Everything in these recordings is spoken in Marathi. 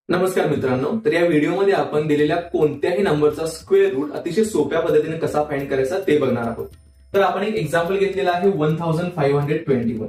नमस्कार मित्रांनो, तर या व्हिडिओमध्ये आपण दिलेल्या कोणत्याही नंबरचा स्क्वेअर रूट अतिशय सोप्या पद्धतीने कसा फाइंड करायचा ते बघणार आहोत. तर आपण एक एक्झाम्पल घेतलेला आहे 1521.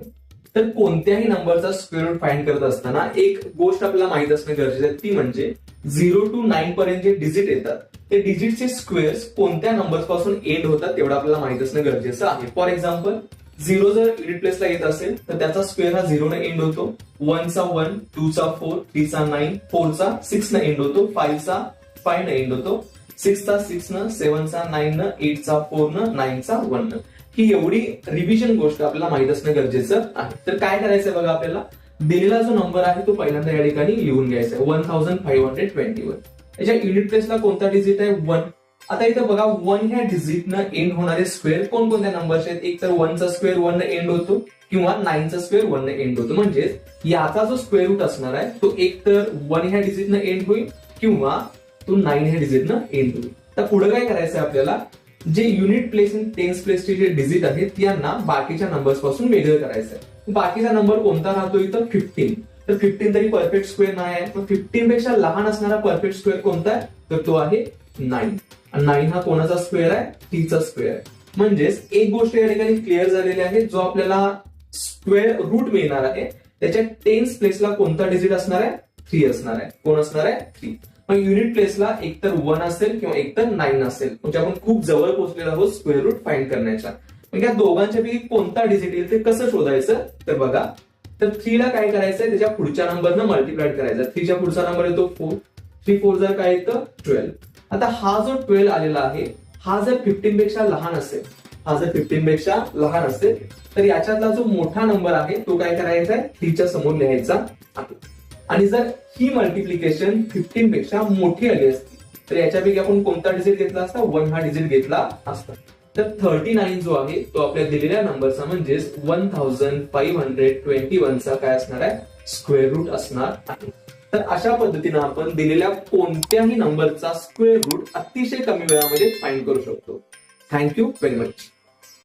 तर कोणत्याही नंबरचा स्क्वेअर रूट फाइंड करत असताना एक गोष्ट आपल्याला माहित असणे गरजेचे आहे, ती म्हणजे 0 to 9 पर्यंत जे डिजिट येतात ते डिजिटचे स्क्वेअर्स कोणत्या नंबर्स पासून एंड होतात तेवढं आपल्याला माहित असणं गरजेचं आहे. फॉर एक्झाम्पल, 0 जर युनिट प्लेसला येत असेल तर त्याचा स्क्वेअर हा 0 ने एंड होतो, 1 चा 1, 2 चा 4, 3 चा 9, 4 चा 6 ने एंड होतो, 5 चा 5 ने एंड होतो, 6 चा 6 न, 7 चा 9 न, 8 चा 4 न, 9 चा 1 न. ही एवढी रिव्हिजन गोष्ट आपल्याला माहित असणं गरजेचं आहे. तर काय करायचंय बघा, आपल्याला दिलेला जो नंबर आहे तो पहिल्यांदा या ठिकाणी लिहून घ्यायचा आहे, 1521. याच्या युनिट प्लेसला कोणता डिजिट आहे? 1. आता इथं बघा, 1 ह्या डिजिटनं एंड होणारे स्क्वेअर कोणकोणत्या नंबरचे आहेत? एक तर 1 चा स्क्वेअर 1 ने एंड होतो किंवा 9 चा स्क्वेअर 1 ने एंड होतो. म्हणजे याचा जो स्क्वेअर रूट असणार आहे तो एक तर 1 ह्या डिजिटनं एंड होईल किंवा तो 9 ह्या डिजिटनं एंड होईल. तर पुढे काय करायचंय आपल्याला, जे युनिट प्लेस आणि टेन्स प्लेसचे जे डिजिट आहेत यांना बाकीच्या नंबर्स पासून वेगळं करायचंय. बाकीचा नंबर कोणता राहतो इथं? 15. तर 15 तरी परफेक्ट स्क्वेअर नाही आहे, मग 15 पेक्षा लहान असणारा परफेक्ट स्क्वेअर कोणता आहे? तर तो आहे 9. 9 हा कोणाचा स्क्वेअर आहे? 3 चा स्क्वेअर आहे. म्हणजेच एक गोष्ट या ठिकाणी क्लिअर झालेली आहे, जो आपल्याला स्क्वेअर रूट मिळणार आहे त्याच्या टेन्स प्लेसला कोणता डिजिट असणार आहे? 3 असणार आहे. कोण असणार आहे? 3. मग युनिट प्लेसला एकतर 1 असेल किंवा एकतर 9 असेल. म्हणजे आपण खूप जवळ पोहोचलेलो आहोत स्क्वेअर रूट फाइंड करण्याच्या. मग या दोघांच्या पैकी कोणता डिजिट येईल ते कसं शोधायचं? तर बघा, तर 3 ला काय करायचंय? त्याच्या पुढच्या नंबरनं मल्टिप्लाय करायचं. 3 च्या पुढचा नंबर येतो 4. 3 4 जर काय येतं? 12. आता हा जो 12 आलेला आहे हा जर 15 पेक्षा लहान असेल, तर याच्यातला जो मोठा नंबर आहे तो काय करायचा आहे? 3 च्या समोर लिहायचा आहे. आणि जर ही मल्टिप्लिकेशन 15 पेक्षा मोठी आली असती तर याच्यापैकी आपण कोणता डिजिट घेतला असता? 1 हा डिजिट घेतला असता. तर 39 जो आहे तो आपल्या दिलेल्या नंबरचा म्हणजेच 1521 चा काय असणार आहे? स्क्वेअर रूट असणार आहे. तर अशा पद्धतीने आपण दिलेल्या कोणत्याही नंबरचा स्क्वेअर रूट अतिशय कमी वेळामध्ये फाइंड करू शकतो. Thank you very much.